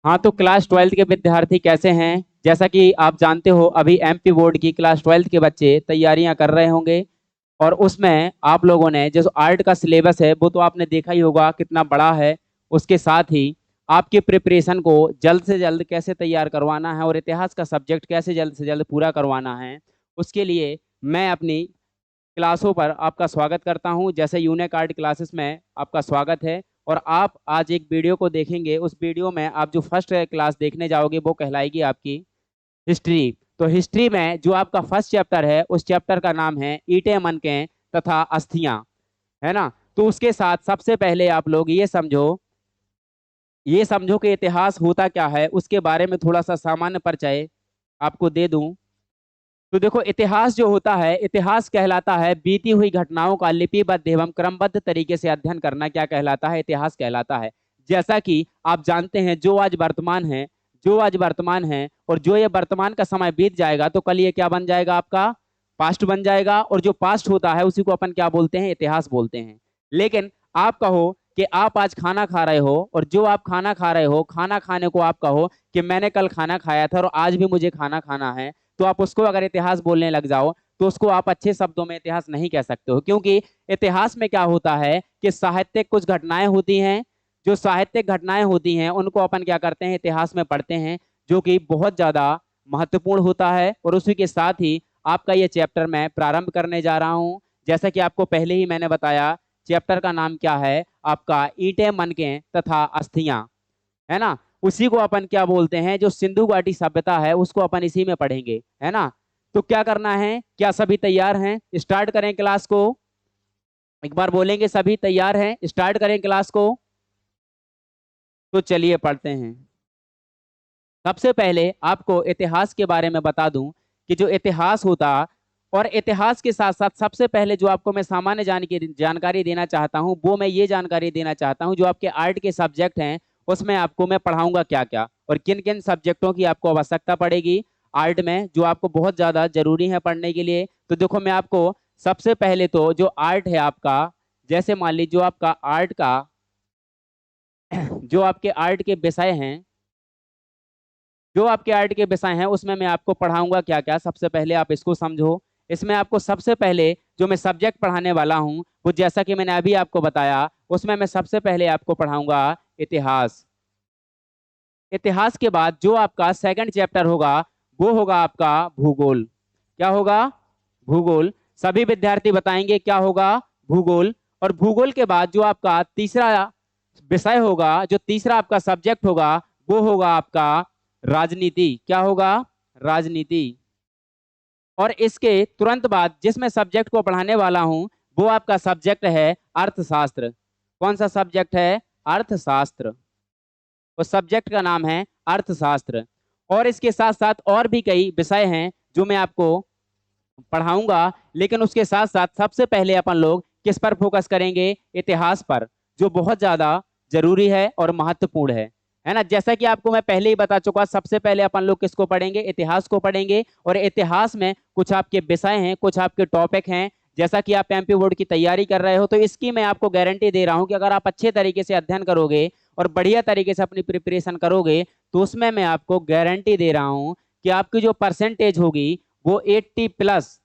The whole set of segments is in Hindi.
हाँ, तो क्लास 12th के विद्यार्थी कैसे हैं? जैसा कि आप जानते हो अभी एमपी बोर्ड की क्लास 12th के बच्चे तैयारियां कर रहे होंगे और उसमें आप लोगों ने जो आर्ट का सिलेबस है वो तो आपने देखा ही होगा कितना बड़ा है। उसके साथ ही आपके प्रिपरेशन को जल्द से जल्द कैसे तैयार करवाना है और इतिहास का सब्जेक्ट कैसे जल्द से जल्द पूरा करवाना है, उसके लिए मैं अपनी क्लासों पर आपका स्वागत करता हूं। जैसे यूनिक आर्ट क्लासेस में आपका स्वागत है और आप आज एक वीडियो को देखेंगे। उस वीडियो में आप जो फर्स्ट क्लास देखने जाओगे वो कहलाएगी आपकी हिस्ट्री। तो हिस्ट्री में जो आपका फर्स्ट चैप्टर है उस चैप्टर का नाम है ईंटें मनके तथा अस्थियां, है ना। तो उसके साथ सबसे पहले आप लोग ये समझो कि इतिहास होता क्या है, उसके बारे में थोड़ा सा सामान्य परिचय आपको दे दूं। तो देखो, इतिहास जो होता है, इतिहास कहलाता है बीती हुई घटनाओं का लिपिबद्ध एवं क्रमबद्ध तरीके से अध्ययन करना। क्या कहलाता है? इतिहास कहलाता है। जैसा कि आप जानते हैं जो आज वर्तमान है और जो ये वर्तमान का समय बीत जाएगा तो कल ये क्या बन जाएगा? आपका पास्ट बन जाएगा। और जो पास्ट होता है उसी को अपन क्या बोलते हैं? इतिहास बोलते हैं। लेकिन आप कहो कि आप आज खाना खा रहे हो और जो आप खाना खा रहे हो, खाना खाने को आप कहो कि मैंने कल खाना खाया था और आज भी मुझे खाना खाना है, तो आप उसको अगर इतिहास बोलने लग जाओ तो उसको आप अच्छे शब्दों में इतिहास नहीं कह सकते हो। क्योंकि इतिहास में क्या होता है कि साहित्यिक कुछ घटनाएं होती हैं। जो साहित्यिक घटनाएं होती हैं उनको अपन क्या करते हैं? इतिहास में पढ़ते हैं, जो कि बहुत ज्यादा महत्वपूर्ण होता है। और उसी के साथ ही आपका ये चैप्टर मैं प्रारंभ करने जा रहा हूँ। जैसा कि आपको पहले ही मैंने बताया, चैप्टर का नाम क्या है आपका? ईंटें मनके तथा अस्थियां, है ना। उसी को अपन क्या बोलते हैं? जो सिंधु घाटी सभ्यता है उसको अपन इसी में पढ़ेंगे, है ना। तो क्या करना है? क्या सभी तैयार हैं? स्टार्ट करें क्लास को? एक बार बोलेंगे सभी तैयार हैं? स्टार्ट करें क्लास को? तो चलिए पढ़ते हैं। सबसे पहले आपको इतिहास के बारे में बता दूं कि जो इतिहास होता, और इतिहास के साथ साथ सबसे पहले जो आपको मैं सामान्य जानकारी देना चाहता हूं वो मैं ये जानकारी देना चाहता हूं, जो आपके आर्ट के सब्जेक्ट हैं उसमें आपको मैं पढ़ाऊंगा क्या क्या और किन किन सब्जेक्टों की आपको आवश्यकता पड़ेगी आर्ट में, जो आपको बहुत ज्यादा जरूरी है पढ़ने के लिए। तो देखो, मैं आपको सबसे पहले तो जो आर्ट है आपका, जैसे मान लीजिए जो आपका आर्ट का जो आपके आर्ट के विषय हैं, जो आपके आर्ट के विषय हैं उसमें मैं आपको पढ़ाऊंगा क्या क्या। सबसे पहले आप इसको समझो। इसमें आपको सबसे पहले जो मैं सब्जेक्ट पढ़ाने वाला हूं वो, जैसा कि मैंने अभी आपको बताया, उसमें मैं सबसे पहले आपको पढ़ाऊंगा इतिहास। इतिहास के बाद जो आपका सेकंड चैप्टर होगा वो होगा आपका भूगोल। क्या होगा? भूगोल। सभी विद्यार्थी बताएंगे क्या होगा? भूगोल। और भूगोल के बाद जो आपका तीसरा विषय होगा, जो तीसरा आपका सब्जेक्ट होगा वो होगा आपका राजनीति। क्या होगा? राजनीति। और इसके तुरंत बाद जिस मैं सब्जेक्ट को पढ़ाने वाला हूं वो आपका सब्जेक्ट है अर्थशास्त्र। कौन सा सब्जेक्ट है? अर्थशास्त्र। उस सब्जेक्ट का नाम है अर्थशास्त्र। और इसके साथ साथ और भी कई विषय हैं जो मैं आपको पढ़ाऊंगा, लेकिन उसके साथ साथ सबसे पहले अपन लोग किस पर फोकस करेंगे? इतिहास पर, जो बहुत ज्यादा जरूरी है और महत्वपूर्ण है ना। जैसा कि आपको मैं पहले ही बता चुका, सबसे पहले अपन लोग किसको पढ़ेंगे? इतिहास को पढ़ेंगे। और इतिहास में कुछ आपके विषय हैं, कुछ आपके टॉपिक हैं। जैसा कि आप एमपी बोर्ड की तैयारी कर रहे हो तो इसकी मैं आपको गारंटी दे रहा हूं कि अगर आप अच्छे तरीके से अध्ययन करोगे और बढ़िया तरीके से अपनी प्रिपरेशन करोगे तो उसमें मैं आपको गारंटी दे रहा हूं कि आपकी जो परसेंटेज होगी वो 80+।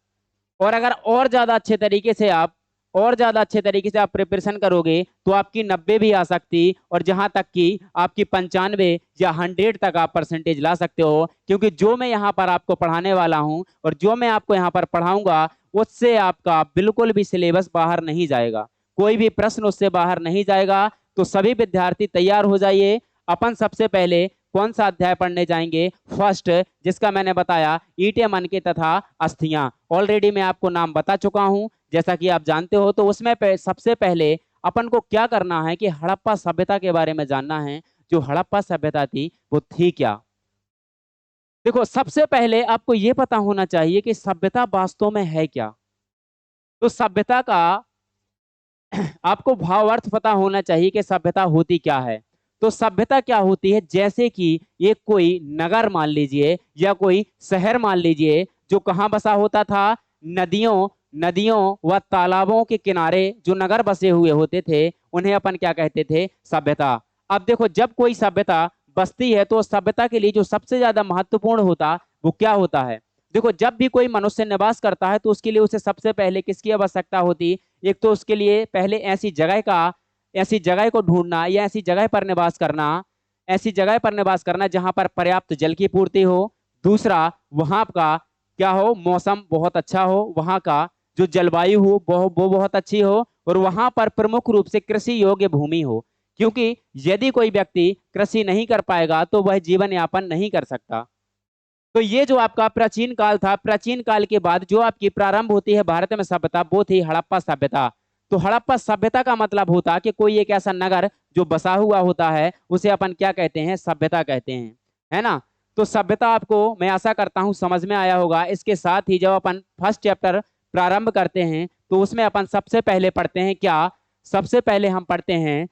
और अगर और ज्यादा अच्छे तरीके से आप प्रिपरेशन करोगे तो आपकी 90 भी आ सकती, और जहां तक कि आपकी 95 या 100 तक आप परसेंटेज ला सकते हो। क्योंकि जो मैं यहाँ पर आपको पढ़ाने वाला हूँ और जो मैं आपको यहाँ पर पढ़ाऊंगा उससे आपका बिल्कुल भी सिलेबस बाहर नहीं जाएगा, कोई भी प्रश्न उससे बाहर नहीं जाएगा। तो सभी विद्यार्थी तैयार हो जाइए। अपन सबसे पहले कौन सा अध्याय पढ़ने जाएंगे? फर्स्ट, जिसका मैंने बताया ईंटें मनके तथा अस्थियां। ऑलरेडी मैं आपको नाम बता चुका हूं, जैसा कि आप जानते हो। तो उसमें सबसे पहले अपन को क्या करना है कि हड़प्पा सभ्यता के बारे में जानना है। जो हड़प्पा सभ्यता थी वो थी क्या? देखो, सबसे पहले आपको यह पता होना चाहिए कि सभ्यता वास्तव में है क्या। तो सभ्यता का आपको भावार्थ पता होना चाहिए कि सभ्यता होती क्या है। तो सभ्यता क्या होती है? जैसे कि ये कोई नगर मान लीजिए या कोई शहर मान लीजिए, जो कहाँ बसा होता था? नदियों नदियों व तालाबों के किनारे जो नगर बसे हुए होते थे उन्हें अपन क्या कहते थे? सभ्यता। अब देखो, जब कोई सभ्यता बसती है तो सभ्यता के लिए जो सबसे ज्यादा महत्वपूर्ण होता वो क्या होता है? देखो, जब भी कोई मनुष्य निवास करता है तो उसके लिए उसे सबसे पहले किसकी आवश्यकता होती? एक तो उसके लिए पहले ऐसी जगह को ढूंढना या ऐसी जगह पर निवास करना जहां पर पर्याप्त जल की पूर्ति हो। दूसरा, वहां का क्या हो, मौसम बहुत अच्छा हो, वहां का जो जलवायु हो वो बहुत अच्छी हो, और वहां पर प्रमुख रूप से कृषि योग्य भूमि हो। क्योंकि यदि कोई व्यक्ति कृषि नहीं कर पाएगा तो वह जीवन यापन नहीं कर सकता। तो ये जो आपका प्राचीन काल था, प्राचीन काल के बाद जो आपकी प्रारंभ होती है भारत में सभ्यता, वो थी हड़प्पा सभ्यता। तो हड़प्पा सभ्यता का मतलब होता कि कोई एक ऐसा नगर जो बसा हुआ होता है उसे अपन क्या कहते हैं? सभ्यता कहते हैं, है ना। तो सभ्यता आपको मैं आशा करता हूं समझ में आया होगा। इसके साथ ही जब अपन फर्स्ट चैप्टर प्रारंभ करते हैं तो उसमें अपन सबसे पहले पढ़ते हैं क्या? सबसे पहले हम पढ़ते हैं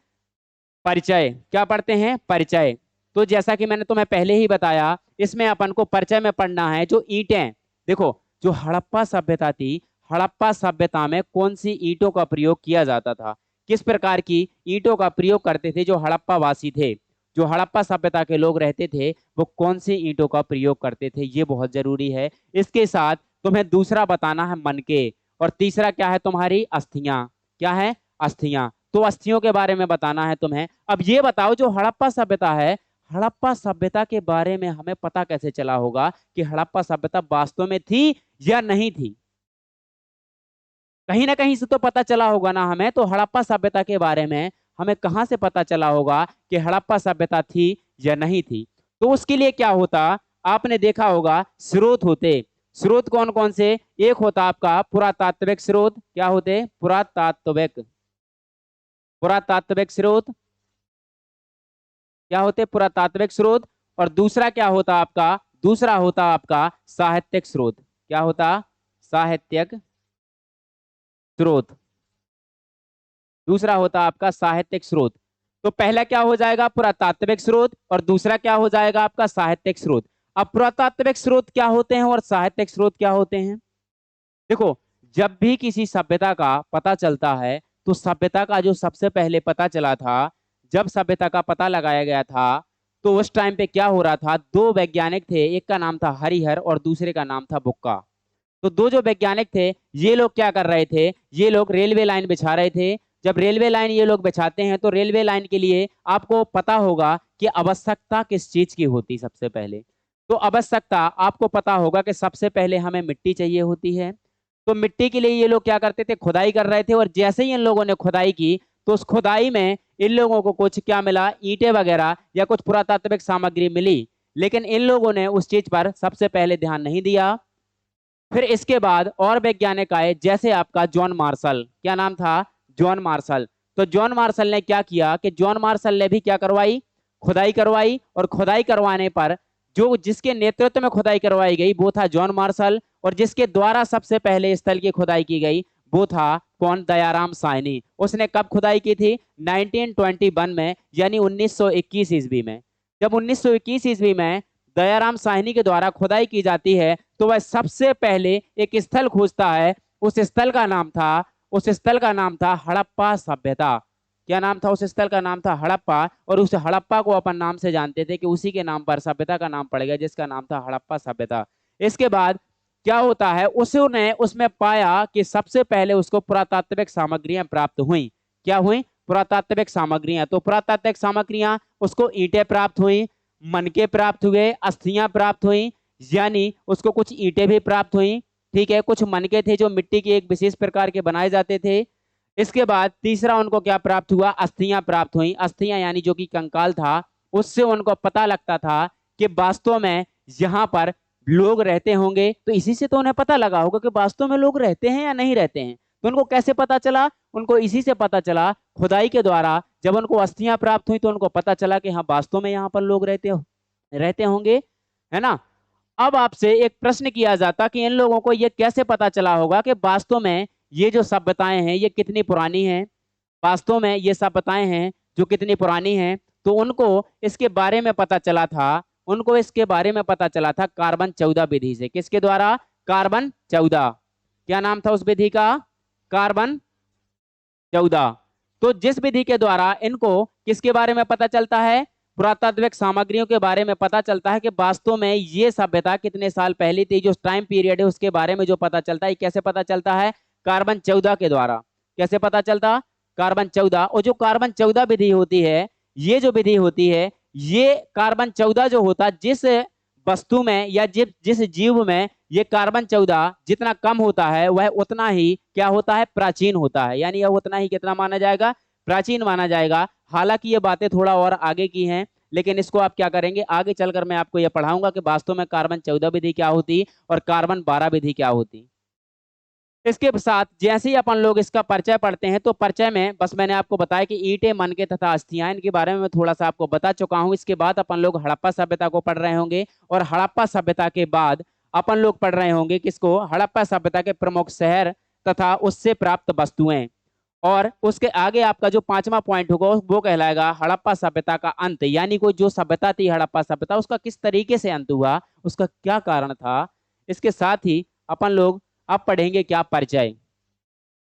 परिचय। क्या पढ़ते हैं? परिचय। तो जैसा कि मैंने तुम्हें पहले ही बताया, इसमें अपन को परिचय में पढ़ना है जो ईंटें। देखो, जो हड़प्पा सभ्यता थी, हड़प्पा सभ्यता में कौन सी ईंटों का प्रयोग किया जाता था, किस प्रकार की ईंटों का प्रयोग करते थे जो हड़प्पा वासी थे, जो हड़प्पा सभ्यता के लोग रहते थे, वो कौन सी ईंटों का प्रयोग करते थे, ये बहुत जरूरी है। इसके साथ तुम्हें दूसरा बताना है मनके, और तीसरा क्या है तुम्हारी? अस्थियां। क्या है? अस्थियां। तो अस्थियों के बारे में बताना है तुम्हें। अब ये बताओ, जो हड़प्पा सभ्यता है, हड़प्पा सभ्यता के बारे में हमें पता कैसे चला होगा कि हड़प्पा सभ्यता वास्तव में थी या नहीं थी? कहीं ना कहीं से तो पता चला होगा ना हमें। तो हड़प्पा सभ्यता के बारे में हमें कहां से पता चला होगा कि हड़प्पा सभ्यता थी या नहीं थी? तो उसके लिए क्या होता, आपने देखा होगा स्रोत होते। स्रोत कौन कौन से? एक होता आपका पुरातात्विक स्रोत। क्या होते? पुरातात्विक। पुरातात्विक स्रोत क्या होते? पुरातात्विक स्रोत। और दूसरा क्या होता आपका? दूसरा होता आपका साहित्यिक स्रोत। क्या होता? साहित्यिक स्रोत। दूसरा होता आपका साहित्यिक स्रोत। तो पहला क्या हो जाएगा? पुरातात्विक स्रोत, और दूसरा क्या हो जाएगा आपका? साहित्यिक स्रोत। अब पुरातात्विक स्रोत क्या होते हैं और साहित्यिक स्रोत क्या होते हैं? देखो, जब भी किसी सभ्यता का पता चलता है तो सभ्यता का जो सबसे पहले पता चला था, जब सभ्यता का पता लगाया गया था, तो उस टाइम पे क्या हो रहा था? दो वैज्ञानिक थे, एक का नाम था हरिहर और दूसरे का नाम था बुक्का। तो दो जो वैज्ञानिक थे, ये लोग क्या कर रहे थे? ये लोग रेलवे लाइन बिछा रहे थे। जब रेलवे लाइन ये लोग बिछाते हैं तो रेलवे लाइन के लिए आपको पता होगा कि आवश्यकता किस चीज की होती सबसे पहले। तो आवश्यकता आपको पता होगा कि सबसे पहले हमें मिट्टी चाहिए होती है। तो मिट्टी के लिए ये लोग क्या करते थे? खुदाई कर रहे थे। और जैसे ही इन लोगों ने खुदाई की तो उस खुदाई में इन लोगों को कुछ क्या मिला? ईंटें वगैरह या कुछ पुरातात्विक सामग्री मिली। लेकिन इन लोगों ने उस चीज पर सबसे पहले ध्यान नहीं दिया। फिर इसके बाद और वैज्ञानिक आए, जैसे आपका जॉन मार्शल। क्या नाम था? John Marshall. तो जॉन मार्शल ने क्या किया कि जॉन मार्शल ने भी क्या करवाई? खुदाई करवाई। और खुदाई करवाने पर जो जिसके नेतृत्व में खुदाई करवाई गई वो था जॉन मार्शल, और जिसके द्वारा सबसे पहले स्थल की खुदाई की गई वो था कौन? दयाराम साहनी। उसने कब खुदाई की थी? 1921 में, यानी 1921 ईस्वी में। जब 1921 ईस्वी में दयाराम साहनी के द्वारा खुदाई की जाती है तो वह सबसे पहले एक स्थल खोजता है। उस स्थल का नाम था हड़प्पा सभ्यता। क्या नाम था? उस स्थल का नाम था हड़प्पा। और उस हड़प्पा को अपन नाम से जानते थे कि उसी के नाम पर सभ्यता का नाम पड़ेगा, जिसका नाम था हड़प्पा सभ्यता। इसके बाद क्या होता है? उसने उसमें पाया कि सबसे पहले उसको पुरातात्विक सामग्रियां प्राप्त हुई। क्या हुई? पुरातात्विक सामग्रियां। तो पुरातात्विक सामग्रियां उसको ईंटें प्राप्त हुई, मनके प्राप्त हुए, अस्थियां प्राप्त हुई, यानी उसको कुछ ईंटें भी प्राप्त हुई। ठीक है, कुछ मनके थे जो मिट्टी की एक विशेष प्रकार के बनाए जाते थे। इसके बाद तीसरा उनको क्या प्राप्त हुआ? अस्थियां प्राप्त हुई। अस्थियां यानी जो कि कंकाल था, उससे उनको पता लगता था कि वास्तव में यहाँ पर लोग रहते होंगे। तो इसी से तो उन्हें पता लगा होगा कि वास्तव में लोग रहते हैं या नहीं रहते हैं। तो उनको कैसे पता चला? उनको इसी से पता चला, खुदाई के द्वारा। जब उनको अस्थियां प्राप्त हुई तो उनको पता चला कि हाँ, वास्तव में यहाँ पर लोग रहते होंगे, है ना। अब आपसे एक प्रश्न किया जाता कि इन लोगों को यह कैसे पता चला होगा कि वास्तव में ये जो सभ्यताएं हैं ये कितनी पुरानी हैं? वास्तव में ये सभ्यताएं हैं जो कितनी पुरानी हैं? तो उनको इसके बारे में पता चला था। उनको इसके बारे में पता चला था कार्बन 14 विधि से। किसके द्वारा? कार्बन 14। क्या नाम था उस विधि का? कार्बन 14। तो जिस विधि के द्वारा इनको किसके बारे में पता चलता है? पुरातात्विक सामग्रियों के बारे में पता चलता है कि वास्तव में ये सभ्यता कितने साल पहले थी। जो टाइम पीरियड है उसके बारे में जो पता चलता है, कैसे पता चलता है? कार्बन 14 के द्वारा। कैसे पता चलता? कार्बन 14। और जो कार्बन 14 विधि होती है, ये जो विधि होती है, ये कार्बन 14 जो होता, जिस वस्तु में या जिस जीव में ये कार्बन 14 जितना कम होता है, वह उतना ही क्या होता है? प्राचीन होता है। यानी यह उतना ही कितना माना जाएगा? प्राचीन माना जाएगा। हालांकि ये बातें थोड़ा और आगे की हैं, लेकिन इसको आप क्या करेंगे, आगे चलकर मैं आपको यह पढ़ाऊंगा कि वास्तव में कार्बन 14 विधि क्या होती और कार्बन 12 विधि क्या होती। इसके साथ जैसे ही अपन लोग इसका परिचय पढ़ते हैं, तो परिचय में बस मैंने आपको बताया कि ईंटें, मनके तथा अस्थियां, इनके बारे में मैं थोड़ा सा आपको बता चुका हूं। इसके बाद अपन लोग हड़प्पा सभ्यता को पढ़ रहे होंगे, और हड़प्पा सभ्यता के बाद अपन लोग पढ़ रहे होंगे किसको? हड़प्पा सभ्यता के प्रमुख शहर तथा उससे प्राप्त वस्तुएं। और उसके आगे आपका जो 5वां पॉइंट होगा वो कहलाएगा हड़प्पा सभ्यता का अंत। यानी कोई जो सभ्यता थी हड़प्पा सभ्यता, उसका किस तरीके से अंत हुआ, उसका क्या कारण था। इसके साथ ही अपन लोग अब पढ़ेंगे क्या? परिचय।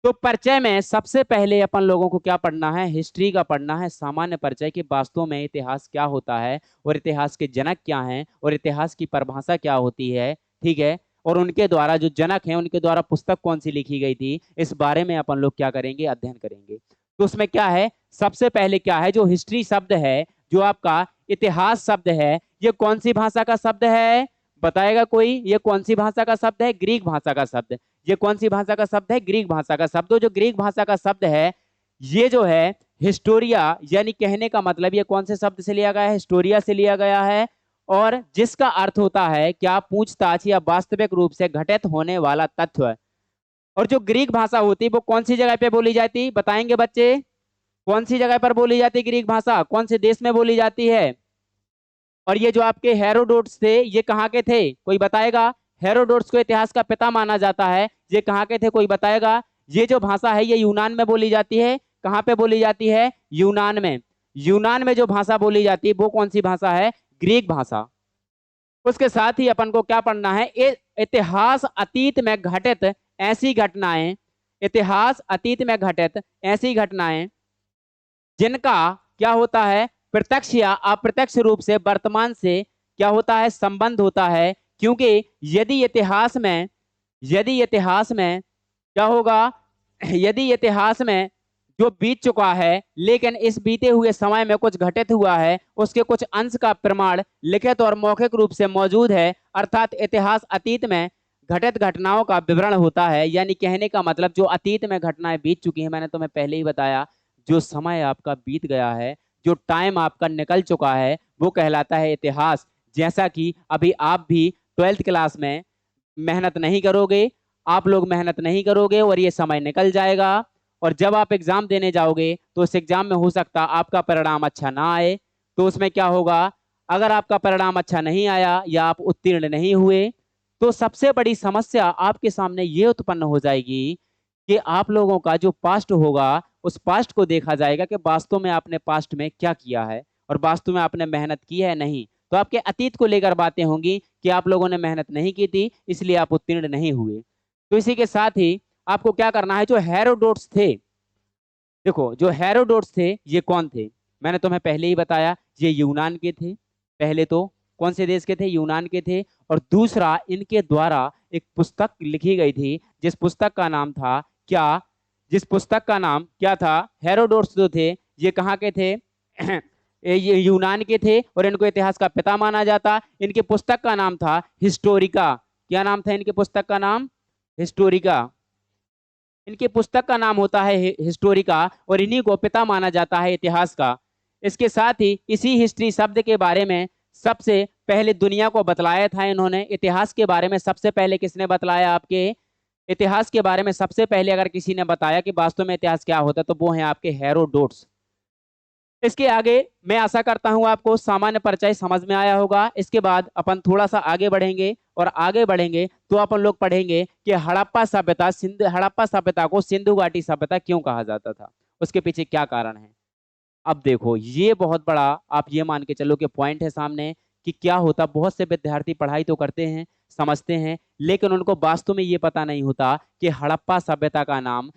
तो परिचय में सबसे पहले अपन लोगों को क्या पढ़ना है? हिस्ट्री का पढ़ना है, सामान्य परिचय कि वास्तव में इतिहास क्या होता है, और इतिहास के जनक क्या हैं, और इतिहास की परिभाषा क्या होती है। ठीक है। और उनके द्वारा जो जनक हैं, उनके द्वारा पुस्तक कौन सी लिखी गई थी, इस बारे में अपन लोग क्या करेंगे? अध्ययन करेंगे। तो उसमें क्या है? सबसे पहले क्या है? जो हिस्ट्री शब्द है, जो आपका इतिहास शब्द है, ये कौन सी भाषा का शब्द है? बताएगा कोई? ये कौन सी भाषा का शब्द है? ग्रीक भाषा का शब्द। ये कौन सी भाषा का शब्द है? ग्रीक भाषा का शब्द। जो ग्रीक भाषा का शब्द है, ये जो है हिस्टोरिया, यानी कहने का मतलब ये कौन से शब्द से लिया गया है? हिस्टोरिया से लिया गया है। और जिसका अर्थ होता है क्या? पूछताछ या वास्तविक रूप से घटित होने वाला तथ्य। और जो ग्रीक भाषा होती है वो कौन सी जगह पे बोली जाती? बताएंगे बच्चे? कौन सी जगह पर बोली जाती ग्रीक भाषा? कौन से देश में बोली जाती है? और ये जो आपके हेरोडोट्स थे, ये कहाँ के थे? कोई बताएगा? हेरोडोट्स को इतिहास का पिता माना जाता है। ये कहाँ के थे? कोई बताएगा? ये जो भाषा है ये यूनान में बोली जाती है। कहाँ पे बोली जाती है? यूनान में। यूनान में जो भाषा बोली जाती है वो कौन सी भाषा है? ग्रीक भाषा। उसके साथ ही अपन को क्या पढ़ना है? इतिहास अतीत में घटित ऐसी घटनाएं, इतिहास अतीत में घटित ऐसी घटनाएं जिनका क्या होता है? प्रत्यक्ष या अप्रत्यक्ष रूप से वर्तमान से क्या होता है? संबंध होता है। क्योंकि यदि इतिहास में क्या होगा? यदि इतिहास में जो बीत चुका है, लेकिन इस बीते हुए समय में कुछ घटित हुआ है, उसके कुछ अंश का प्रमाण लिखित और मौखिक रूप से मौजूद है, अर्थात इतिहास अतीत में घटित घटनाओं का विवरण होता है। यानी कहने का मतलब जो अतीत में घटनाएं बीत चुकी हैं, मैंने तुम्हें पहले ही बताया, जो समय आपका बीत गया है, जो टाइम आपका निकल चुका है, वो कहलाता है इतिहास। जैसा कि अभी आप भी 12th क्लास में मेहनत नहीं करोगे, आप लोग मेहनत नहीं करोगे और ये समय निकल जाएगा, और जब आप एग्जाम देने जाओगे तो उस एग्जाम में हो सकता आपका परिणाम अच्छा ना आए। तो उसमें क्या होगा? अगर आपका परिणाम अच्छा नहीं आया या आप उत्तीर्ण नहीं हुए, तो सबसे बड़ी समस्या आपके सामने ये उत्पन्न हो जाएगी कि आप लोगों का जो पास्ट होगा, उस पास्ट को देखा जाएगा कि वास्तव में आपने पास्ट में क्या किया है, और वास्तव में आपने मेहनत की है नहीं। तो आपके अतीत को लेकर बातें होंगी कि आप लोगों ने मेहनत नहीं की थी, इसलिए आप उत्तीर्ण नहीं हुए। तो इसी के साथ ही आपको क्या करना है? जो हेरोडोट्स थे, देखो जो हेरोडोट्स थे ये कौन थे? मैंने तुम्हें पहले ही बताया, ये यूनान के थे। पहले तो कौन से देश के थे? यूनान के थे। और दूसरा, इनके द्वारा एक पुस्तक लिखी गई थी, जिस पुस्तक का नाम था क्या? जिस पुस्तक का नाम क्या था? हेरोडोट्स जो थे ये कहाँ के थे? ये यूनान के थे, और इनको इतिहास का पिता माना जाता। इनके पुस्तक का नाम था हिस्टोरिका। क्या नाम था इनके पुस्तक का नाम? हिस्टोरिका। इनकी पुस्तक का नाम होता है हिस्टोरिका, और इन्हीं को पिता माना जाता है इतिहास का। इसके साथ ही इसी हिस्ट्री शब्द के बारे में सबसे पहले दुनिया को बतलाया था इन्होंने। इतिहास के बारे में सबसे पहले किसने बतलाया? आपके इतिहास के बारे में सबसे पहले अगर किसी ने बताया कि वास्तव में इतिहास क्या होता है, तो वो है आपके हेरोडोट्स। इसके आगे मैं आशा करता हूं आपको सामान्य परिचय समझ में आया होगा। इसके बाद अपन थोड़ा सा आगे बढ़ेंगे, और आगे बढ़ेंगे तो अपन लोग पढ़ेंगे कि हड़प्पा सभ्यता को सिंधु घाटी सभ्यता क्यों कहा जाता था, उसके पीछे क्या कारण है। अब देखो ये बहुत बड़ा, आप ये मान के चलो कि पॉइंट है सामने कि क्या होता। बहुत से विद्यार्थी पढ़ाई तो करते हैं, समझते हैं, लेकिन उनको वास्तव में ये पता नहीं होता कि हड़प्पा सभ्यता का नाम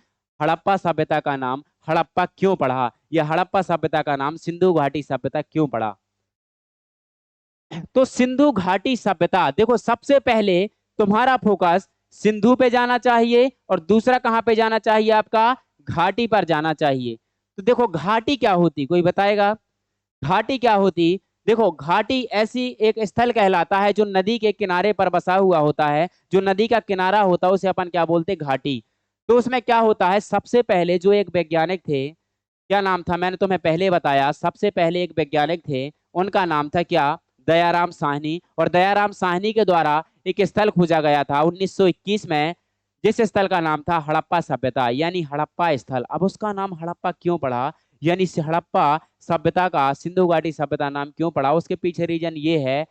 हड़प्पा क्यों पड़ा, या हड़प्पा सभ्यता का नाम सिंधु घाटी सभ्यता क्यों पड़ा। तो सिंधु घाटी सभ्यता, देखो सबसे पहले तुम्हारा फोकस सिंधु पे जाना चाहिए और दूसरा कहां पे जाना चाहिए, आपका घाटी पर जाना चाहिए। तो देखो घाटी क्या होती, कोई बताएगा घाटी क्या होती? देखो घाटी ऐसी एक स्थल कहलाता है जो नदी के किनारे पर बसा हुआ होता है। जो नदी का किनारा होता है उसे अपन क्या बोलते हैं, घाटी। तो उसमें क्या होता है, सबसे पहले जो एक वैज्ञानिक थे, क्या नाम था, मैंने तुम्हें पहले बताया, सबसे पहले एक वैज्ञानिक थे, उनका नाम था क्या, दयाराम साहनी। और दयाराम साहनी के द्वारा एक स्थल खोजा गया था 1921 में, जिस स्थल का नाम था हड़प्पा सभ्यता, यानी हड़प्पा स्थल। अब उसका नाम हड़प्पा क्यों पड़ा, यानी हड़प्पा सभ्यता का सिंधु घाटी सभ्यता नाम क्यों पड़ा, उसके पीछे रीजन ये है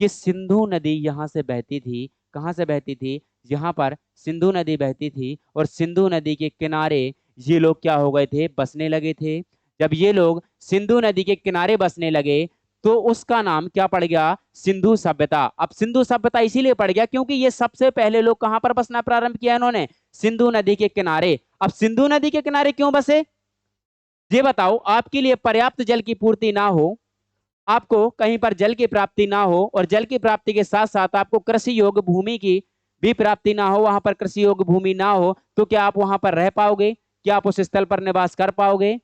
कि सिंधु नदी यहाँ से बहती थी। कहाँ से बहती थी, यहाँ पर सिंधु नदी बहती थी, और सिंधु नदी के किनारे ये लोग क्या हो गए थे, बसने लगे थे। जब ये लोग सिंधु नदी के किनारे बसने लगे तो उसका नाम क्या पड़ गया, सिंधु सभ्यता। अब सिंधु सभ्यता इसीलिए पड़ गया क्योंकि ये सबसे पहले लोग कहां पर बसना प्रारंभ किया इन्होंने, सिंधु नदी के किनारे। अब सिंधु नदी के किनारे क्यों बसे, ये बताओ, आपके लिए पर्याप्त जल की पूर्ति ना हो, आपको कहीं पर जल की प्राप्ति ना हो, और जल की प्राप्ति के साथ साथ आपको कृषि योग्य भूमि की भी प्राप्ति ना हो, वहां पर कृषि योग्य भूमि ना हो, तो क्या आप वहां पर रह पाओगे, क्या आप उस स्थल पर निवास कर पाओगे?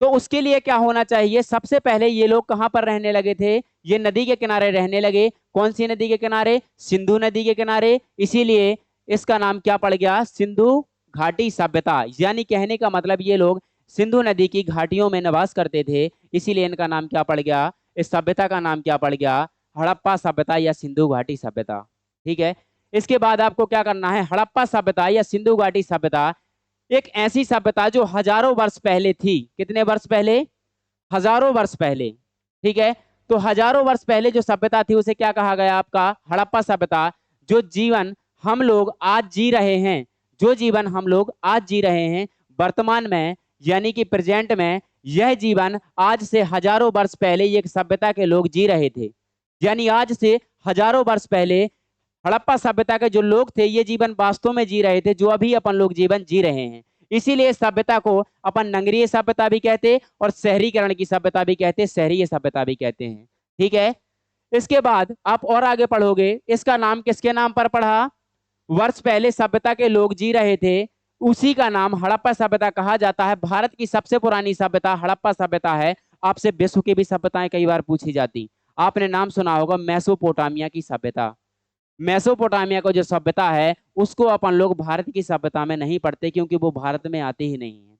तो उसके लिए क्या होना चाहिए, सबसे पहले ये लोग कहां पर रहने लगे थे, ये नदी के किनारे रहने लगे। कौन सी नदी के किनारे, सिंधु नदी के किनारे। इसीलिए इसका नाम क्या पड़ गया, सिंधु घाटी सभ्यता। यानी कहने का मतलब ये लोग सिंधु नदी की घाटियों में निवास करते थे, इसीलिए इनका नाम क्या पड़ गया, इस सभ्यता का नाम क्या पड़ गया, हड़प्पा सभ्यता या सिंधु घाटी सभ्यता। ठीक है, इसके बाद आपको क्या करना है, हड़प्पा सभ्यता या सिंधु घाटी सभ्यता एक ऐसी सभ्यता जो हजारों वर्ष पहले थी। कितने वर्ष पहले, हजारों वर्ष पहले। ठीक है, तो हजारों वर्ष पहले जो सभ्यता थी उसे क्या कहा गया, आपका हड़प्पा सभ्यता। जो जीवन हम लोग आज जी रहे हैं, जो जीवन हम लोग आज जी रहे हैं वर्तमान में, यानी कि प्रेजेंट में, यह जीवन आज से हजारों वर्ष पहले एक सभ्यता के लोग जी रहे थे। यानी आज से हजारों वर्ष पहले हड़प्पा सभ्यता के जो लोग थे ये जीवन वास्तव में जी रहे थे, जो अभी अपन लोग जीवन जी रहे हैं। इसीलिए इस सभ्यता को अपन नगरीय सभ्यता भी कहते और शहरीकरण की सभ्यता भी कहते, शहरीय सभ्यता भी कहते हैं। ठीक है, इसके बाद आप और आगे पढ़ोगे, इसका नाम किसके नाम पर पढ़ा, वर्ष पहले सभ्यता के लोग जी रहे थे, उसी का नाम हड़प्पा सभ्यता कहा जाता है। भारत की सबसे पुरानी सभ्यता हड़प्पा सभ्यता है। आपसे विश्व की भी सभ्यताएं कई बार पूछी जाती, आपने नाम सुना होगा मेसोपोटामिया की सभ्यता। मेसोपोटामिया को जो सभ्यता है उसको अपन लोग भारत की सभ्यता में नहीं पढ़ते क्योंकि वो भारत में आती ही नहीं है,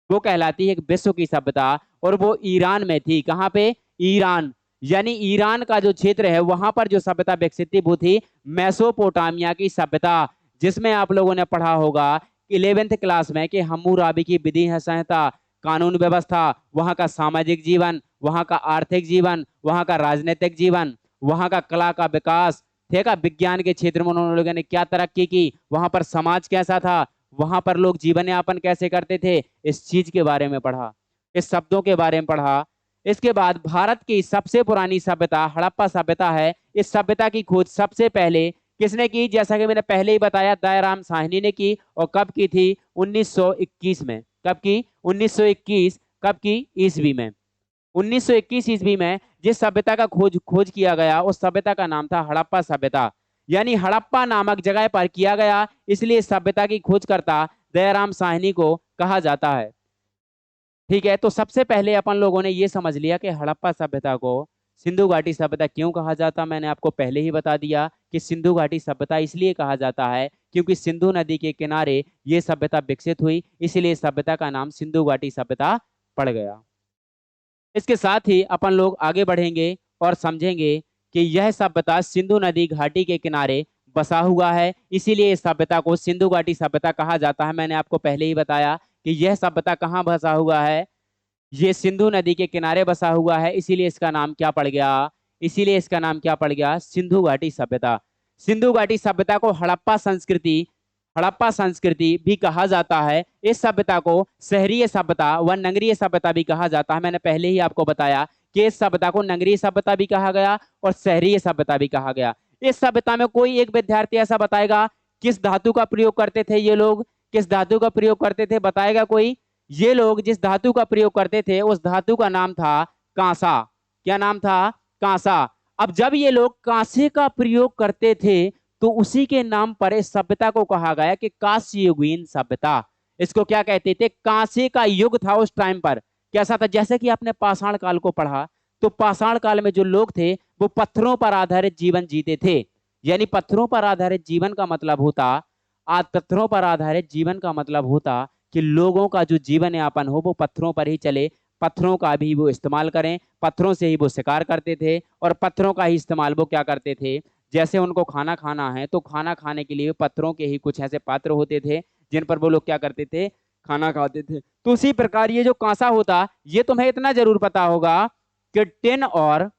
वो कहलाती है एक विश्व की सभ्यता, और वो ईरान में थी। कहाँ पे, ईरान, यानी ईरान का जो क्षेत्र है वहां पर जो सभ्यता विकसित थी वो थी मेसोपोटामिया की सभ्यता, जिसमें आप लोगों ने पढ़ा होगा 11th क्लास में कि हम्मुराबी की विधि है संहिता, कानून व्यवस्था, वहां का सामाजिक जीवन, वहां का आर्थिक जीवन, वहां का राजनीतिक जीवन, वहां का कला का विकास, ठीक है, विज्ञान के क्षेत्र में उन्होंने लोगों ने क्या तरक्की की, वहां पर समाज कैसा था, वहां पर लोग जीवन यापन कैसे करते थे, इस चीज के बारे में पढ़ा, इस शब्दों के बारे में पढ़ा। इसके बाद भारत की सबसे पुरानी सभ्यता हड़प्पा सभ्यता है। इस सभ्यता की खोज सबसे पहले किसने की, जैसा कि मैंने पहले ही बताया, दयाराम साहनी ने की। और कब की थी, 1921 में। कब की, 1921, कब की, ईस्वी में। 1921 ईस्वी में जिस सभ्यता का खोज खोज किया गया उस सभ्यता का नाम था हड़प्पा सभ्यता, यानी हड़प्पा नामक जगह पर किया गया, इसलिए इस सभ्यता की खोजकर्ता दयाराम साहनी को कहा जाता है। ठीक है, तो सबसे पहले अपन लोगों ने ये समझ लिया कि हड़प्पा सभ्यता को सिंधु घाटी सभ्यता क्यों कहा जाता, मैंने आपको पहले ही बता दिया कि सिंधु घाटी सभ्यता इसलिए कहा जाता है क्योंकि सिंधु नदी के किनारे ये सभ्यता विकसित हुई, इसलिए सभ्यता का नाम सिंधु घाटी सभ्यता पड़ गया। इसके साथ ही अपन लोग आगे बढ़ेंगे और समझेंगे कि यह सभ्यता सिंधु नदी घाटी के किनारे बसा हुआ है, इसीलिए इस सभ्यता को सिंधु घाटी सभ्यता कहा जाता है। मैंने आपको पहले ही बताया कि यह सभ्यता कहाँ बसा हुआ है, ये सिंधु नदी के किनारे बसा हुआ है, इसीलिए इसका नाम क्या पड़ गया, इसीलिए इसका नाम क्या पड़ गया, सिंधु घाटी सभ्यता। सिंधु घाटी सभ्यता को हड़प्पा संस्कृति भी कहा जाता है। इस सभ्यता को शहरीय सभ्यता व नगरीय सभ्यता भी कहा जाता है। मैंने पहले ही आपको बताया कि इस सभ्यता को नगरीय सभ्यता भी कहा गया और शहरीय सभ्यता भी कहा गया। इस सभ्यता में कोई एक विद्यार्थी ऐसा बताएगा किस धातु का प्रयोग करते थे ये लोग, किस धातु का प्रयोग करते थे, बताएगा कोई? ये लोग जिस धातु का प्रयोग करते थे उस धातु का नाम था कांसा। क्या नाम था? कांसा। अब जब ये लोग कांसे का प्रयोग करते थे तो उसी के नाम पर इस सभ्यता को कहा गया कि कांस्ययुगीन सभ्यता। इसको क्या कहते थे? कांसे का युग था उस टाइम पर। कैसा था? जैसे कि आपने पाषाण काल को पढ़ा, तो पाषाण काल में जो लोग थे वो पत्थरों पर आधारित जीवन जीते थे। यानी पत्थरों पर आधारित जीवन का मतलब होता, आज पत्थरों पर आधारित जीवन का मतलब होता कि लोगों का जो जीवन यापन हो वो पत्थरों पर ही चले, पत्थरों का भी वो इस्तेमाल करें, पत्थरों से ही वो शिकार करते थे और पत्थरों का ही इस्तेमाल वो क्या करते थे, जैसे उनको खाना खाना है तो खाना खाने के लिए पत्थरों के ही कुछ ऐसे पात्र होते थे जिन पर वो लोग क्या करते थे, खाना खाते थे। तो उसी प्रकार ये जो कांसा होता, ये तुम्हें इतना जरूर पता होगा कि टिन और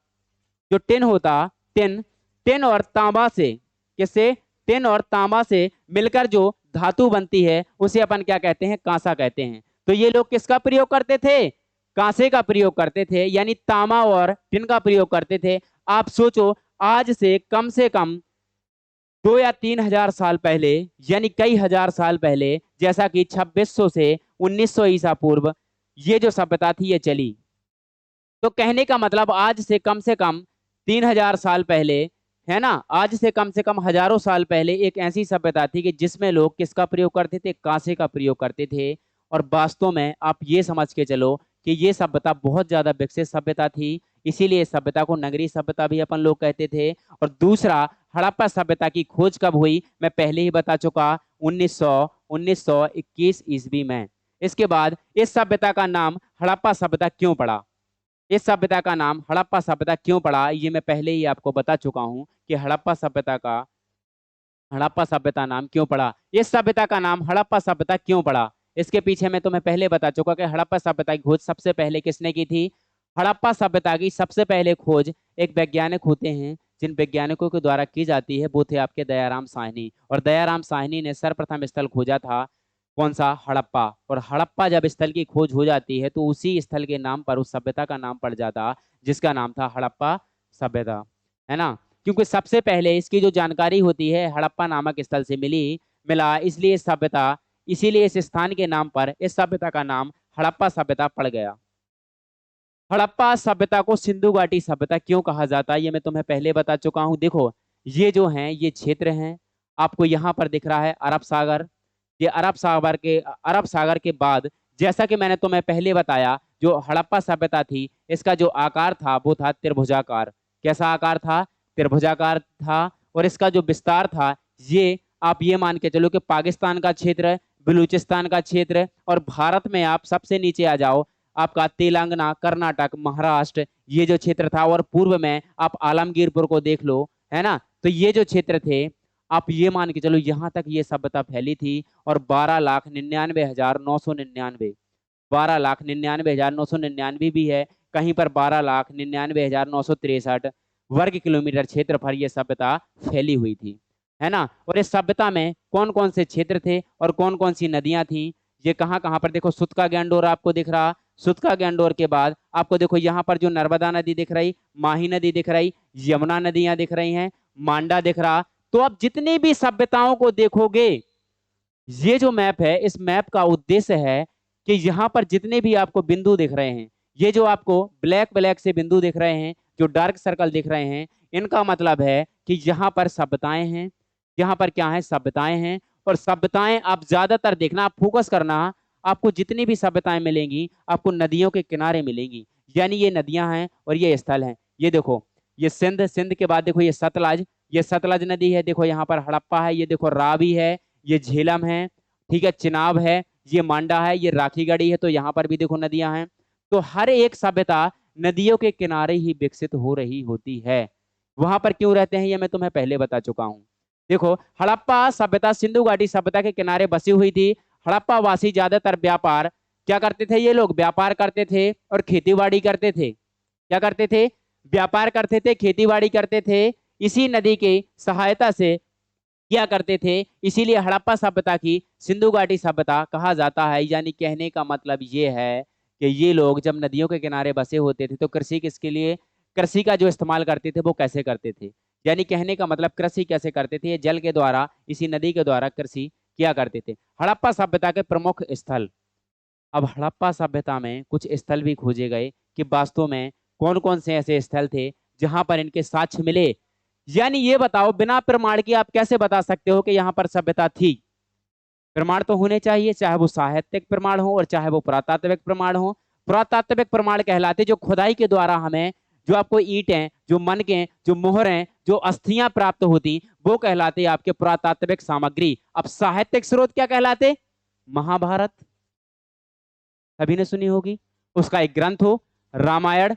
जो टिन होता, टिन टिन और तांबा से, किससे? टिन और तांबा से मिलकर जो धातु बनती है उसे अपन क्या कहते हैं? कांसा कहते हैं। तो ये लोग किसका प्रयोग करते थे? कांसे का प्रयोग करते थे, यानी तांबा और टिन का प्रयोग करते थे। आप सोचो, आज से कम 2 या 3 हजार साल पहले, यानी कई हजार साल पहले, जैसा कि 2600 से 1900 ईसा पूर्व ये जो सभ्यता थी ये चली। तो कहने का मतलब आज से कम 3 हजार साल पहले, है ना, आज से कम हजारों साल पहले एक ऐसी सभ्यता थी कि जिसमें लोग किसका प्रयोग करते थे? कांसे का प्रयोग करते थे। और वास्तव में आप ये समझ के चलो कि ये सभ्यता बहुत ज्यादा विकसित सभ्यता थी, इसीलिए इस सभ्यता को नगरीय सभ्यता भी अपन लोग कहते थे। और दूसरा, हड़प्पा सभ्यता की खोज कब हुई? मैं पहले ही बता चुका, 1921 ईस्वी में। इसके बाद इस सभ्यता का नाम हड़प्पा सभ्यता क्यों पड़ा? इस सभ्यता का नाम हड़प्पा सभ्यता क्यों पड़ा, ये मैं पहले ही आपको बता चुका हूं कि हड़प्पा सभ्यता नाम क्यों पड़ा। इस सभ्यता का नाम हड़प्पा सभ्यता क्यों पड़ा, इसके पीछे मैं तुम्हें पहले बता चुका कि हड़प्पा सभ्यता की खोज सबसे पहले किसने की थी? हड़प्पा सभ्यता की सबसे पहले खोज एक वैज्ञानिक होते हैं जिन वैज्ञानिकों के द्वारा की जाती है, वो थे आपके दयाराम साहनी। और दयाराम साहनी ने सर्वप्रथम स्थल खोजा था, कौन सा? हड़प्पा। और हड़प्पा जब स्थल की खोज हो जाती है तो उसी स्थल के नाम पर उस सभ्यता का नाम पड़ जाता, जिसका नाम था हड़प्पा सभ्यता, है ना। क्योंकि सबसे पहले इसकी जो जानकारी होती है हड़प्पा नामक स्थल से मिला, इसलिए इस सभ्यता, इसीलिए इस स्थान के नाम पर इस सभ्यता का नाम हड़प्पा सभ्यता पड़ गया। हड़प्पा सभ्यता को सिंधु घाटी सभ्यता क्यों कहा जाता है, ये मैं तुम्हें पहले बता चुका हूं। देखो, ये जो है ये क्षेत्र हैं, आपको यहाँ पर दिख रहा है अरब सागर। ये अरब सागर के बाद, जैसा कि मैंने तुम्हें पहले बताया, जो हड़प्पा सभ्यता थी इसका जो आकार था वो था त्रिभुजाकार। कैसा आकार था? त्रिभुजाकार था। और इसका जो विस्तार था, ये आप ये मान के चलो कि पाकिस्तान का क्षेत्र, बलूचिस्तान का क्षेत्र, और भारत में आप सबसे नीचे आ जाओ, आपका तेलंगाना, कर्नाटक, महाराष्ट्र, ये जो क्षेत्र था। और पूर्व में आप आलमगीरपुर को देख लो, है ना। तो ये जो क्षेत्र थे, आप ये मान के चलो यहाँ तक ये सभ्यता फैली थी। और 12,99,999, 12,99,999 भी है, कहीं पर 12,99,963 वर्ग किलोमीटर क्षेत्रफल ये सभ्यता फैली हुई थी, है ना। और इस सभ्यता में कौन कौन से क्षेत्र थे और कौन कौन सी नदियां थी, ये कहाँ कहाँ पर? देखो, सुतका गैंडोर आपको दिख रहा, सुतका गैंडोर के बाद आपको देखो यहाँ पर जो नर्मदा नदी दिख रही, माही नदी दिख रही, यमुना नदियां दिख रही हैं, मांडा दिख रहा। तो आप जितनी भी सभ्यताओं को देखोगे, ये जो मैप है, इस मैप का उद्देश्य है कि यहाँ पर जितने भी आपको बिंदु दिख रहे हैं, ये जो आपको ब्लैक ब्लैक से बिंदु दिख रहे हैं, जो डार्क सर्कल दिख रहे हैं, इनका मतलब है कि यहाँ पर सभ्यताएं हैं। यहाँ पर क्या है? सभ्यताएं हैं। और सभ्यताएं आप ज्यादातर देखना, आप फोकस करना, आपको जितनी भी सभ्यताएं मिलेंगी आपको नदियों के किनारे मिलेंगी। यानी ये नदियां हैं और ये स्थल हैं। ये देखो, ये सिंध, सिंध के बाद देखो ये सतलज, ये सतलज नदी है। देखो यहाँ पर हड़प्पा है, ये देखो रावी है, ये झेलम है, ठीक है, चिनाब है, ये मांडा है, ये राखीगढ़ी है। तो यहाँ पर भी देखो नदियां हैं। तो हर एक सभ्यता नदियों के किनारे ही विकसित हो रही होती है। वहां पर क्यों रहते हैं ये मैं तुम्हें पहले बता चुका हूं। देखो, हड़प्पा सभ्यता सिंधु घाटी सभ्यता के किनारे बसी हुई थी। हड़प्पा वासी ज्यादातर व्यापार क्या करते थे? ये लोग व्यापार करते थे और खेतीबाड़ी करते थे। क्या करते थे? व्यापार करते थे, खेतीबाड़ी करते थे। इसी नदी की सहायता से किया करते थे, इसीलिए हड़प्पा सभ्यता की सिंधु घाटी सभ्यता कहा जाता है। यानी कहने का मतलब ये है कि ये लोग जब नदियों के किनारे बसे होते थे तो कृषि किसके लिए, कृषि का जो इस्तेमाल करते थे वो कैसे करते थे? यानी कहने का मतलब कृषि कैसे करते थे? ये जल के द्वारा, इसी नदी के द्वारा कृषि किया करते थे। हड़प्पा सभ्यता के प्रमुख स्थल। अब हड़प्पा सभ्यता में कुछ स्थल भी खोजे गए कि वास्तव में कौन कौन से ऐसे स्थल थे जहां पर इनके साक्ष्य मिले? यानी ये बताओ, बिना प्रमाण के आप कैसे बता सकते हो कि यहाँ पर सभ्यता थी? प्रमाण तो होने चाहिए, चाहे वो साहित्यिक प्रमाण हो और चाहे वो पुरातात्विक प्रमाण हो। पुरातात्विक प्रमाण कहलाते जो खुदाई के द्वारा हमें, जो आपको ईंटें, जो मनकें, जो मोहरें, जो अस्थियां प्राप्त होती, वो कहलाते आपके पुरातात्विक सामग्री। अब साहित्यिक स्रोत क्या कहलाते? महाभारत, सभी ने सुनी होगी, उसका एक ग्रंथ हो। रामायण,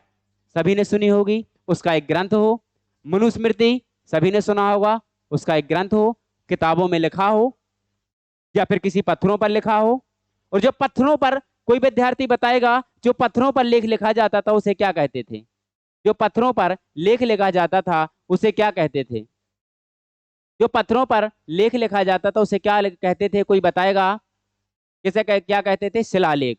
सभी ने सुनी होगी, उसका एक ग्रंथ हो। मनुस्मृति, सभी ने सुना होगा, उसका एक ग्रंथ हो, किताबों में लिखा हो या फिर किसी पत्थरों पर लिखा हो। और जो पत्थरों पर, कोई विद्यार्थी बताएगा, जो पत्थरों पर लेख लिखा जाता था उसे क्या कहते थे? जो पत्थरों पर लेख लिखा जाता था उसे क्या कहते थे? जो पत्थरों पर लेख लिखा जाता था उसे क्या कहते थे? कोई बताएगा? क्या कहते थे? शिलालेख,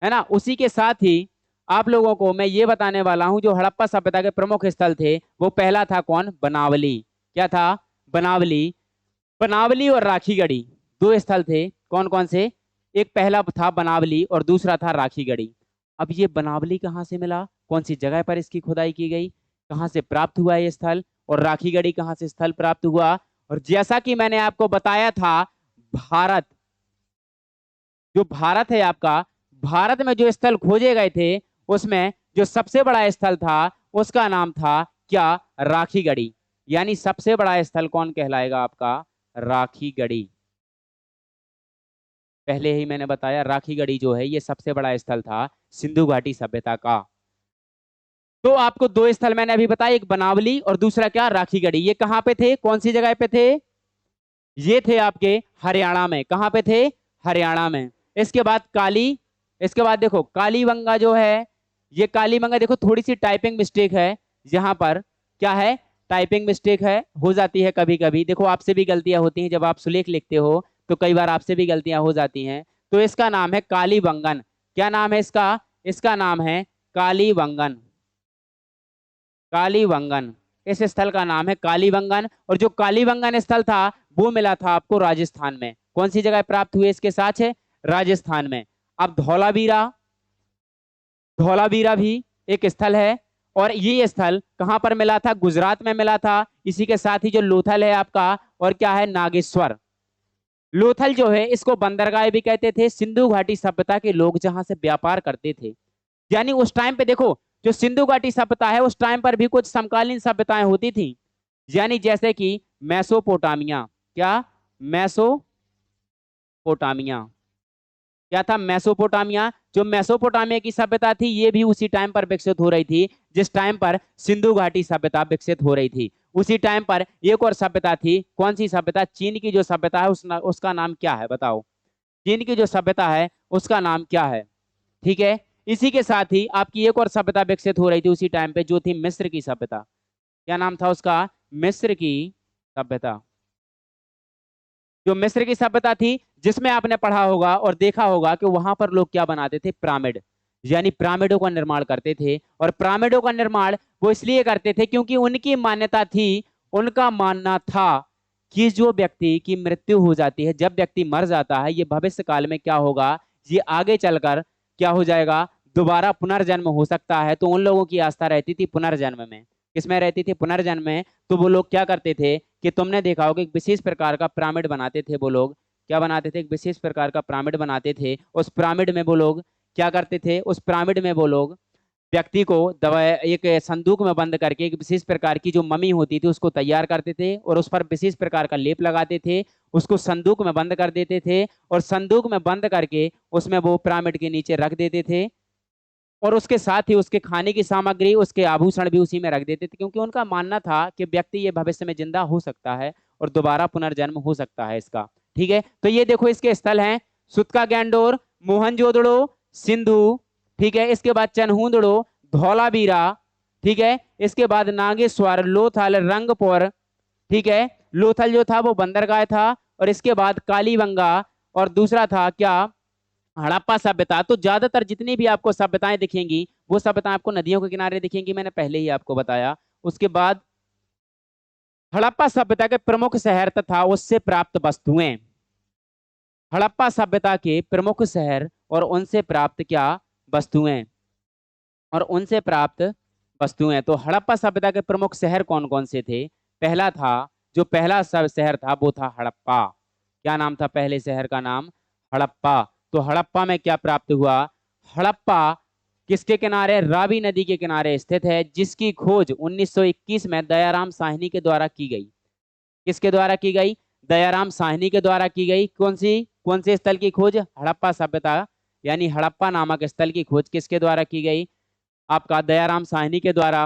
है ना। उसी के साथ ही आप लोगों को मैं ये बताने वाला हूं, जो हड़प्पा सभ्यता के प्रमुख स्थल थे, वो पहला था कौन? बनावली। क्या था? बनावली। बनावली और राखीगढ़ी, दो स्थल थे। कौन कौन से? एक पहला था बनावली और दूसरा था राखीगढ़ी। अब ये बनावली कहाँ से मिला, कौन सी जगह पर इसकी खुदाई की गई, कहाँ से प्राप्त हुआ ये स्थल, और राखीगढ़ी कहाँ से स्थल प्राप्त हुआ? और जैसा कि मैंने आपको बताया था, भारत, जो भारत है आपका, भारत में जो स्थल खोजे गए थे उसमें जो सबसे बड़ा स्थल था उसका नाम था क्या? राखीगढ़ी। यानी सबसे बड़ा स्थल कौन कहलाएगा आपका? राखीगढ़ी। पहले ही मैंने बताया, राखीगढ़ी जो है ये सबसे बड़ा स्थल था सिंधु घाटी सभ्यता का। तो आपको दो स्थल मैंने अभी बताया, एक बनावली और दूसरा क्या? राखीगढ़ी। ये कहां पे थे, कौन सी जगह पे थे? ये थे आपके हरियाणा में। कहां पे थे? हरियाणा में। इसके बाद काली, इसके बाद देखो कालीबंगा जो है, ये कालीबंगा देखो थोड़ी सी टाइपिंग मिस्टेक है यहाँ पर। क्या है? टाइपिंग मिस्टेक है, हो जाती है कभी कभी। देखो आपसे भी गलतियां होती हैं, जब आप सुलेख लिखते हो तो कई बार आपसे भी गलतियां हो जाती हैं। तो इसका नाम है कालीबंगन। क्या नाम है इसका? इसका नाम है कालीबंगन। कालीबंगन, इस स्थल का नाम है कालीबंगन। और जो कालीबंगन स्थल था वो मिला था आपको राजस्थान में। कौन सी जगह प्राप्त हुए इसके साथ है? राजस्थान में। अब धौलावीरा, धौलावीरा भी एक स्थल है। और ये स्थल कहां पर मिला था? गुजरात में मिला था। इसी के साथ ही जो लोथल है आपका, और क्या है? नागेश्वर। लोथल जो है इसको बंदरगाह भी कहते थे। सिंधु घाटी सभ्यता के लोग जहां से व्यापार करते थे, यानी उस टाइम पे देखो, जो सिंधु घाटी सभ्यता है उस टाइम पर भी कुछ समकालीन सभ्यताएं होती थी। यानी जैसे कि मेसोपोटामिया। क्या? मेसोपोटामिया। क्या था? मेसोपोटामिया। जो मेसोपोटामिया की सभ्यता थी ये भी उसी टाइम पर विकसित हो रही थी जिस टाइम पर सिंधु घाटी सभ्यता विकसित हो रही थी। उसी टाइम पर एक और सभ्यता थी। कौन सी सभ्यता? चीन की जो सभ्यता है उसका नाम क्या है बताओ? चीन की जो सभ्यता है उसका नाम क्या है? ठीक है। इसी के साथ ही आपकी एक और सभ्यता विकसित हो रही थी उसी टाइम पे, जो थी मिस्र की सभ्यता। क्या नाम था उसका? मिस्र की सभ्यता। जो मिस्र की सभ्यता थी, जिसमें आपने पढ़ा होगा और देखा होगा कि वहां पर लोग क्या बनाते थे? पिरामिड, यानी पिरामिडों का निर्माण करते थे। और पिरामिडों का निर्माण वो इसलिए करते थे क्योंकि उनकी मान्यता थी, उनका मानना था कि जो व्यक्ति की मृत्यु हो जाती है, जब व्यक्ति मर जाता है, ये भविष्य काल में क्या होगा, ये आगे चलकर क्या हो जाएगा, दोबारा पुनर्जन्म हो सकता है। तो उन लोगों की आस्था रहती थी पुनर्जन्म में। किसमें रहती थी? पुनर्जन्म में। तो वो लोग क्या करते थे कि तुमने देखा होगा एक विशेष प्रकार का पिरामिड बनाते थे वो लोग। क्या बनाते थे? एक विशेष प्रकार का पिरामिड बनाते थे। उस पिरामिड में वो लोग क्या करते थे? उस पिरामिड में वो लोग व्यक्ति को दवा एक संदूक में बंद करके एक विशेष प्रकार की जो मम्मी होती थी उसको तैयार करते थे और उस पर विशेष प्रकार का लेप लगाते थे। उसको संदूक में बंद कर देते थे और संदूक में बंद करके उसमें वो पिरामिड के नीचे रख देते थे। और उसके साथ ही उसके खाने की सामग्री, उसके आभूषण भी उसी में रख देते थे, क्योंकि उनका मानना था कि व्यक्ति ये भविष्य में जिंदा हो सकता है और दोबारा पुनर्जन्म हो सकता है इसका। ठीक है। तो ये देखो इसके स्थल हैं, सुतका गैंडोर, मोहनजोदड़ो, सिंधु। ठीक है। इसके बाद चनहूदड़ो, धौलावीरा। ठीक है। इसके बाद नागेश्वर, लोथल, रंगपुर। ठीक है। लोथल जो था वो बंदरगाह था। और इसके बाद कालीबंगा। और दूसरा था क्या? हड़प्पा सभ्यता। तो ज्यादातर जितनी भी आपको सभ्यताएं दिखेंगी वो सभ्यताएं आपको नदियों के किनारे दिखेंगी, मैंने पहले ही आपको बताया। उसके बाद हड़प्पा सभ्यता के प्रमुख शहर तथा उससे प्राप्त वस्तुएं। हड़प्पा सभ्यता के प्रमुख शहर और उनसे प्राप्त क्या? वस्तुएं। और उनसे प्राप्त वस्तुएं। तो हड़प्पा सभ्यता के प्रमुख शहर कौन कौन से थे? पहला था, जो पहला सब शहर था वो था हड़प्पा। क्या नाम था पहले शहर का नाम? हड़प्पा। तो हड़प्पा में क्या प्राप्त हुआ? हड़प्पा किसके किनारे? रावी नदी के किनारे स्थित है, जिसकी खोज 1921 में दयाराम साहनी के द्वारा की गई। किसके द्वारा की गई? दयाराम साहनी के द्वारा की गई। कौन से स्थल की खोज? हड़प्पा सभ्यता यानी हड़प्पा नामक स्थल की खोज किसके द्वारा की गई? आपका दयाराम साहनी के द्वारा